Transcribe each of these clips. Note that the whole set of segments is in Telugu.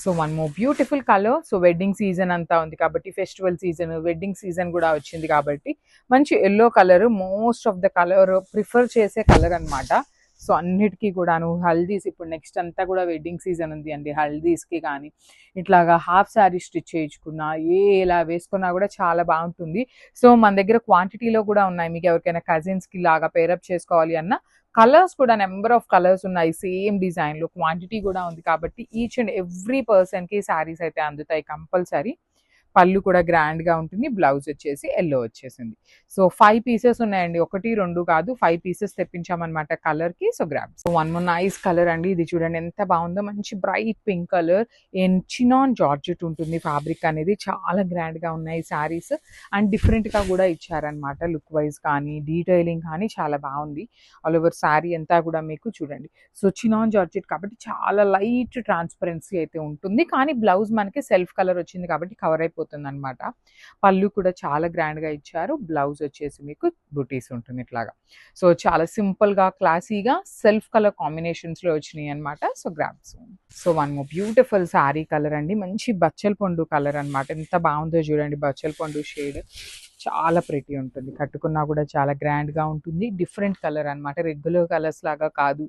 So one more beautiful colour. So wedding season అంతా ఉంది కాబట్టి, ఫెస్టివల్ సీజన్, వెడ్డింగ్ సీజన్ కూడా వచ్చింది కాబట్టి మంచి yellow colour most of the colour prefer చేసే కలర్ అన్నమాట. సో అన్నిటికీ కూడాను హల్దీస్, ఇప్పుడు నెక్స్ట్ అంతా కూడా వెడ్డింగ్ సీజన్ ఉంది అండి. హల్దీస్కి కానీ ఇట్లాగా హాఫ్ శారీ స్టిచ్ చేయించుకున్నా, ఎలా వేసుకున్నా కూడా చాలా బాగుంటుంది. సో మన దగ్గర క్వాంటిటీలో కూడా ఉన్నాయి. మీకు ఎవరికైనా కజిన్స్కి లాగా పేరప్ చేసుకోవాలి అన్న కలర్స్ కూడా నెంబర్ ఆఫ్ కలర్స్ ఉన్నాయి. సేమ్ డిజైన్లో క్వాంటిటీ కూడా ఉంది కాబట్టి ఈచ్ అండ్ ఎవ్రీ పర్సన్కి శారీస్ అయితే అందుతాయి కంపల్సరీ. పళ్ళు కూడా గ్రాండ్గా ఉంటుంది. బ్లౌజ్ వచ్చేసి ఎల్లో వచ్చేసింది. సో 5 పీసెస్ ఉన్నాయండి, 1 2 కాదు, 5 పీసెస్ తెప్పించామన్నమాట కలర్కి. So grab. So one more nice colour అండి. ఇది చూడండి ఎంత బాగుందో, మంచి bright pink colour. Chinon georgette ఉంటుంది ఫ్యాబ్రిక్ అనేది. చాలా గ్రాండ్గా ఉన్నాయి శారీస్ అండ్ డిఫరెంట్గా కూడా ఇచ్చారనమాట. లుక్ వైజ్ కానీ డీటెయిలింగ్ కానీ చాలా బాగుంది. ఆల్ ఓవర్ శారీ అంతా కూడా మీకు చూడండి. సో చినాన్ జార్జెట్ కాబట్టి చాలా లైట్ ట్రాన్స్పరెన్సీ అయితే ఉంటుంది. కానీ బ్లౌజ్ మనకి సెల్ఫ్ కలర్ వచ్చింది కాబట్టి కవర్ అయిపోతుంది అనమాట. పళ్ళు కూడా చాలా గ్రాండ్గా ఇచ్చారు. బ్లౌజ్ వచ్చేసి మీకు బుటీస్ ఉంటుంది ఇట్లాగా. సో చాలా సింపుల్గా క్లాసీగా సెల్ఫ్ కలర్ కాంబినేషన్స్లో వచ్చినాయి అనమాట. So grabs. So one more beautiful sari colour అండి. మంచి బచ్చల పండు కలర్ అనమాట. ఎంత బాగుందో చూడండి. బచ్చల పండు షేడ్ చాలా ప్రిటీ ఉంటుంది. కట్టుకున్నా కూడా చాలా గ్రాండ్గా ఉంటుంది. డిఫరెంట్ కలర్ అనమాట. రెగ్యులర్ కలర్స్ లాగా కాదు,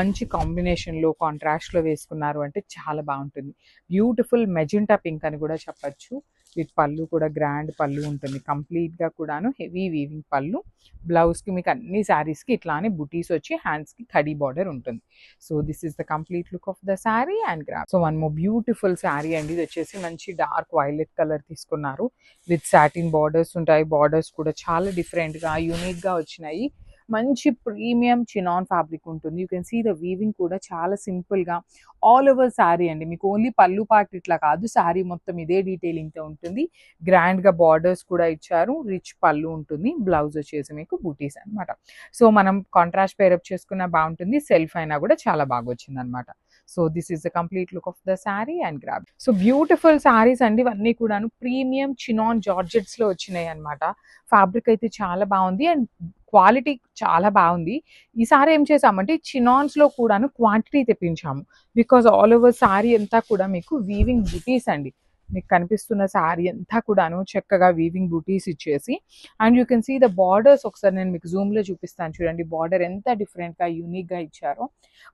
మంచి కాంబినేషన్లో కాంట్రాస్ట్లో వేసుకున్నారు అంటే చాలా బాగుంటుంది. బ్యూటిఫుల్ మెజెంటా పింక్ అని కూడా చెప్పచ్చు. విత్ పళ్ళు కూడా గ్రాండ్ పళ్ళు ఉంటుంది. కంప్లీట్గా కూడాను హెవీ వీవింగ్ పళ్ళు. బ్లౌజ్కి మీకు అన్ని శారీస్కి ఇట్లానే బుటీస్ వచ్చి హ్యాండ్స్కి కడీ బార్డర్ ఉంటుంది. So this is the complete look of the sari and graph. So one more beautiful sari అండి. ఇది వచ్చేసి మంచి డార్క్ వైలెట్ కలర్ తీసుకున్నారు. విత్ సాటిన్ బార్డర్స్ ఉంటాయి. బార్డర్స్ కూడా చాలా డిఫరెంట్గా యూనిక్గా వచ్చినాయి. మంచి ప్రీమియం చినాన్ ఫ్యాబ్రిక్ ఉంటుంది. You can see the weaving కూడా చాలా సింపుల్గా ఆల్ ఓవర్ శారీ అండి. మీకు ఓన్లీ పళ్ళు పార్ట్ ఇట్లా కాదు, శారీ మొత్తం ఇదే డీటెయిలింగ్తో ఉంటుంది. గ్రాండ్గా బార్డర్స్ కూడా ఇచ్చారు. రిచ్ పళ్ళు ఉంటుంది. బ్లౌజ్ వచ్చేసి మీకు బూటీస్ అనమాట. సో మనం కాంట్రాస్ట్ పేరప్ చేసుకున్నా బాగుంటుంది. సెల్ఫ్ అయినా కూడా చాలా బాగా వచ్చింది అనమాట. So this is the complete look of the sari and grab. So beautiful saris అండి ఇవన్నీ కూడాను. ప్రీమియం చినాన్ జార్జెట్స్లో వచ్చినాయి అనమాట. ఫ్యాబ్రిక్ అయితే చాలా బాగుంది అండ్ క్వాలిటీ చాలా బాగుంది. ఈసారి ఏం చేసామంటే చినాన్స్లో కూడాను క్వాంటిటీ తెప్పించాము. బికాజ్ ఆల్ ఓవర్ శారీ అంతా కూడా మీకు వీవింగ్ బుటీస్ అండి. మీకు కనిపిస్తున్న శారీ అంతా కూడాను చక్కగా వీవింగ్ బుటీస్ ఇచ్చేసి and you can see the borders. ఒకసారి నేను మీకు జూమ్లో చూపిస్తాను చూడండి. బార్డర్ ఎంత డిఫరెంట్గా యూనిక్గా ఇచ్చారో.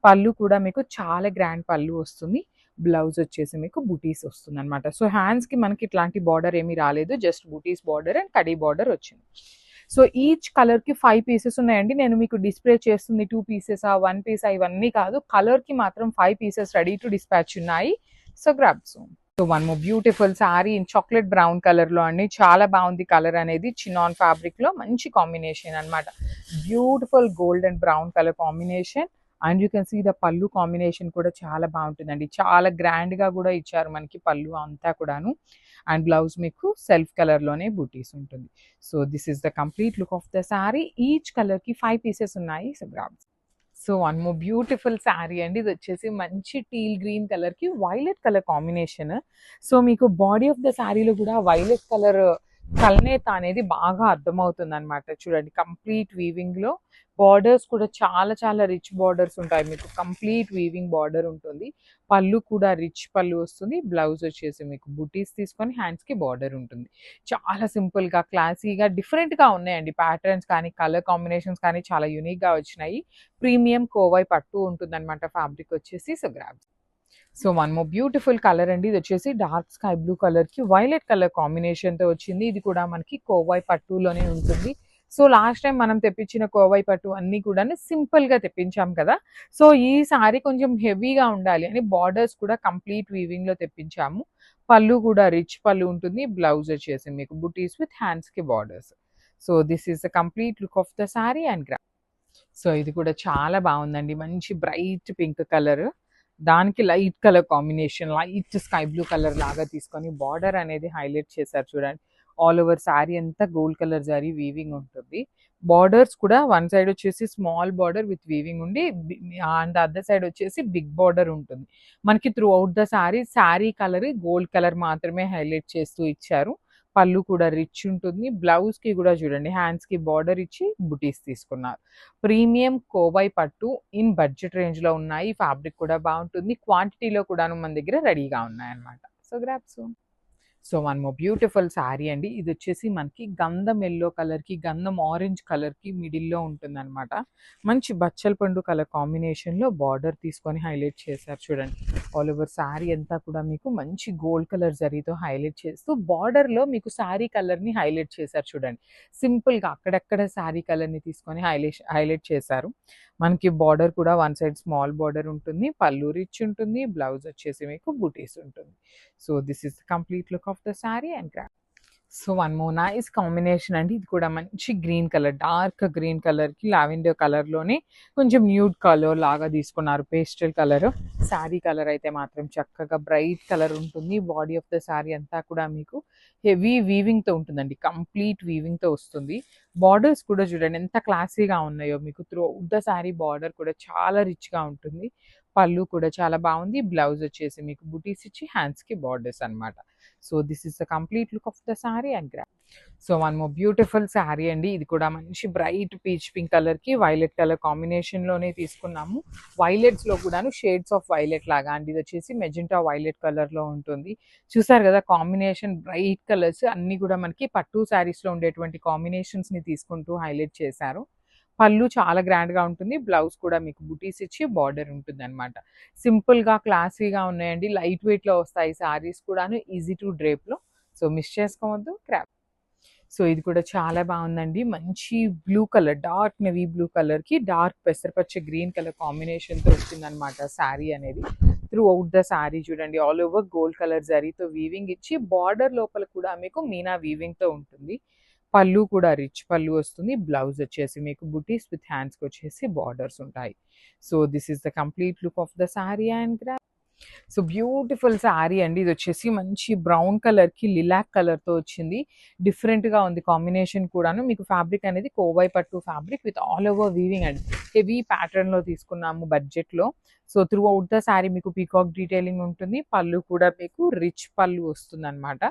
పళ్ళు కూడా మీకు చాలా గ్రాండ్ పళ్ళు వస్తుంది. బ్లౌజ్ వచ్చేసి మీకు బుటీస్ వస్తుంది అనమాట. సో హ్యాండ్స్కి మనకి ఇట్లాంటి బార్డర్ ఏమీ రాలేదు. Just buttis border and khadi border వచ్చింది. సో ఈచ్ కలర్కి 5 పీసెస్ ఉన్నాయండి. నేను మీకు డిస్ప్లే చేస్తుంది 2 పీసెసా 1 పీసా ఇవన్నీ కాదు. కలర్కి మాత్రం 5 పీసెస్ రెడీ టు డిస్పాచ్ ఉన్నాయి. So grab soon. So one more beautiful sari in chocolate brown కలర్లో అండి. చాలా బాగుంది కలర్ అనేది. చినాన్ ఫ్యాబ్రిక్లో మంచి కాంబినేషన్ అనమాట. Beautiful gold and brown colour combination and you can see the pallu combination కూడా చాలా బాగుంటుందండి. చాలా గ్రాండ్గా కూడా ఇచ్చారు మనకి పళ్ళు అంతా కూడాను. అండ్ బ్లౌజ్ మీకు సెల్ఫ్ కలర్లోనే బూటీస్ ఉంటుంది. So this is the complete look of the sari. Each కలర్కి 5 పీసెస్ ఉన్నాయి. So grabs. So one more beautiful sari అండి. ఇది వచ్చేసి మంచి టీల్ గ్రీన్ కలర్కి వైలెట్ కలర్ కాంబినేషన్. సో మీకు బాడీ ఆఫ్ ద శారీలో కూడా వైలెట్ కలర్ కల్నేత అనేది బాగా అర్థమవుతుంది అనమాట. చూడండి కంప్లీట్ వీవింగ్లో బార్డర్స్ కూడా చాలా చాలా రిచ్ బార్డర్స్ ఉంటాయి. మీకు కంప్లీట్ వీవింగ్ బార్డర్ ఉంటుంది. పళ్ళు కూడా రిచ్ పళ్ళు వస్తుంది. బ్లౌజ్ వచ్చేసి మీకు బుటీస్ తీసుకొని హ్యాండ్స్కి బార్డర్ ఉంటుంది. చాలా సింపుల్గా క్లాసీగా డిఫరెంట్గా ఉన్నాయండి. ప్యాటర్న్స్ కానీ కలర్ కాంబినేషన్స్ కానీ చాలా యూనిక్గా వచ్చినాయి. ప్రీమియం కోవై పట్టు ఉంటుంది అనమాట ఫ్యాబ్రిక్ వచ్చేసి. So grab. So one more beautiful colour అండి. ఇది వచ్చేసి డార్క్ స్కై బ్లూ కలర్కి వైలెట్ కలర్ కాంబినేషన్తో వచ్చింది. ఇది కూడా మనకి కోవై పట్టులోనే ఉంటుంది. సో లాస్ట్ టైం మనం తెప్పించిన కోవై పట్టు అన్నీ కూడా సింపుల్గా తెప్పించాం కదా. సో ఈ సారీ కొంచెం హెవీగా ఉండాలి అని బార్డర్స్ కూడా కంప్లీట్ వీవింగ్లో తెప్పించాము. పళ్ళు కూడా రిచ్ పళ్ళు ఉంటుంది. బ్లౌజ్ వచ్చేసి మీకు బుటీస్ విత్ హ్యాండ్స్కి borders. So this is the complete look of the sorry and gram. So ఇది కూడా చాలా బాగుందండి. మంచి బ్రైట్ పింక్ కలర్, దానికి light colour combination, light sky blue colour లాగా తీసుకొని బార్డర్ అనేది హైలైట్ చేశారు చూడండి. ఆల్ ఓవర్ శారీ అంతా గోల్డ్ కలర్ జరీ వీవింగ్ ఉంటుంది. బార్డర్స్ కూడా వన్ సైడ్ వచ్చేసి స్మాల్ బార్డర్ విత్ వీవింగ్ ఉండి అండ్ అదర్ సైడ్ వచ్చేసి బిగ్ బార్డర్ ఉంటుంది. మనకి through out the sari colour gold colour మాత్రమే హైలైట్ చేస్తూ ఇచ్చారు. పళ్ళు కూడా రిచ్ ఉంటుంది. బ్లౌజ్‌కి కూడా చూడండి హ్యాండ్స్‌కి బార్డర్ ఇచ్చి బుటీస్ తీసుకున్నారు. ప్రీమియం కోవై పట్టు ఇన్ బడ్జెట్ రేంజ్‌లో ఉన్నాయి. ఫ్యాబ్రిక్ కూడా బావుంటుంది. క్వాంటిటీలో కూడాను మన దగ్గర రెడీగా ఉన్నాయన్నమాట. So grab soon. So one more beautiful sari అండి. ఇదొచ్చేసి మనకి గంధం యెల్లో కలర్‌కి, గంధం ఆరెంజ్ కలర్‌కి మిడిల్‌లో ఉంటుందనమాట. మంచి బచ్చల పండు కలర్ కాంబినేషన్‌లో బార్డర్ తీసుకొని హైలైట్ చేశారు చూడండి. ఆల్ ఓవర్ శారీ అంతా కూడా మీకు మంచి గోల్డ్ కలర్ జరీతో హైలైట్ చేస్తూ బార్డర్‌లో మీకు శారీ కలర్‌ని హైలైట్ చేశారు చూడండి. సింపుల్‌గా అక్కడక్కడ శారీ కలర్‌ని తీసుకొని హైలైట్ చేశారు. మనకి బార్డర్ కూడా వన్ సైడ్ స్మాల్ బార్డర్ ఉంటుంది. పళ్ళు రిచ్ ఉంటుంది. బ్లౌజ్ వచ్చేసి మీకు బూటీస్ ఉంటుంది. So this is the complete look of the sari and gram. So one more nice combination అండి. ఇది కూడా మంచి గ్రీన్ కలర్, డార్క్ గ్రీన్ కలర్‌కి లావెండర్ కలర్‌లోనే కొంచెం న్యూడ్ కలర్ లాగా తీసుకున్నారు. Pastel colour. శారీ కలర్ అయితే మాత్రం చక్కగా బ్రైట్ కలర్ ఉంటుంది. బాడీ ఆఫ్ ద శారీ అంతా కూడా మీకు హెవీ వీవింగ్‌తో ఉంటుందండి. కంప్లీట్ వీవింగ్‌తో వస్తుంది. బార్డర్స్ కూడా చూడండి ఎంత క్లాసీగా ఉన్నాయో. మీకు త్రూ ద శారీ బార్డర్ కూడా చాలా రిచ్‌గా ఉంటుంది. పళ్ళు కూడా చాలా బాగుంది. బ్లౌజ్ వచ్చేసి మీకు బుటీస్ ఇచ్చి హ్యాండ్స్‌కి బార్డర్స్ అన్నమాట. So this is the complete look of the sari and gram. So one more beautiful sari అండి. ఇది కూడా మంచి బ్రైట్ పీచ్ పింక్ కలర్‌కి వైలెట్ కలర్ కాంబినేషన్‌లోనే తీసుకున్నాము. వైలెట్స్‌లో కూడాను షేడ్స్ ఆఫ్ వైలెట్ లాగా అండి. ఇది వచ్చేసి మెజెంటా వైలెట్ కలర్‌లో ఉంటుంది. చూసారు కదా కాంబినేషన్ బ్రైట్ కలర్స్ అన్నీ కూడా మనకి పట్టు శారీస్‌లో ఉండేటువంటి కాంబినేషన్స్‌ని తీసుకుంటూ హైలైట్ చేశారు. పళ్ళు చాలా గ్రాండ్‌గా ఉంటుంది. బ్లౌజ్ కూడా మీకు బుటీస్ ఇచ్చి బార్డర్ ఉంటుందన్నమాట. సింపుల్‌గా, క్లాసీగా ఉన్నాయండి. లైట్ వెయిట్‌లో వస్తాయి శారీస్ కూడాను. ఈజీ టు డ్రేప్‌లో. సో మిస్ చేసుకోవద్దు. సో ఇది కూడా చాలా బాగుందండి. మంచి blue colour, dark navy blue కలర్‌కి డార్క్ పెసరపచ్చ గ్రీన్ కలర్ కాంబినేషన్‌తో వచ్చిందనమాట శారీ అనేది. త్రూ ఔట్ ద శారీ చూడండి ఆల్ ఓవర్ గోల్డ్ కలర్ జరీతో వీవింగ్ ఇచ్చి బార్డర్ లోపల కూడా మీకు మీనా వీవింగ్‌తో ఉంటుంది. పళ్ళు కూడా రిచ్ పళ్ళు వస్తుంది. బ్లౌజ్ వచ్చేసి మీకు బుటీస్ విత్ హ్యాండ్స్‌కి వచ్చేసి బార్డర్స్ ఉంటాయి. So this is the complete look of the sari and so beautiful sari అండి. ఇది వచ్చేసి మంచి బ్రౌన్ కలర్‌కి లిలాక్ కలర్‌తో వచ్చింది. డిఫరెంట్‌గా ఉంది కాంబినేషన్ కూడాను. మీకు ఫ్యాబ్రిక్ అనేది కోవై పట్టు fabric with all over weaving అండి. హెవీ ప్యాటర్న్‌లో తీసుకున్నాము బడ్జెట్‌లో. So through out the sari మీకు పీకాక్ డీటెయిలింగ్ ఉంటుంది. పళ్ళు కూడా మీకు రిచ్ పళ్ళు వస్తుందన్నమాట.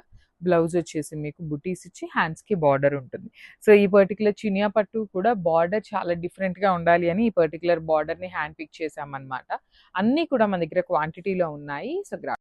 బ్లౌజ్ వచ్చేసి మీకు బుటీస్ ఇచ్చి హ్యాండ్స్‌కి బార్డర్ ఉంటుంది. సో ఈ పర్టిక్యులర్ చినియా పట్టు కూడా బార్డర్ చాలా డిఫరెంట్‌గా ఉండాలి అని ఈ పర్టిక్యులర్ బార్డర్‌ని హ్యాండ్ పిక్ చేశామన్నమాట. అన్నీ కూడా మన దగ్గర క్వాంటిటీలో ఉన్నాయి. సో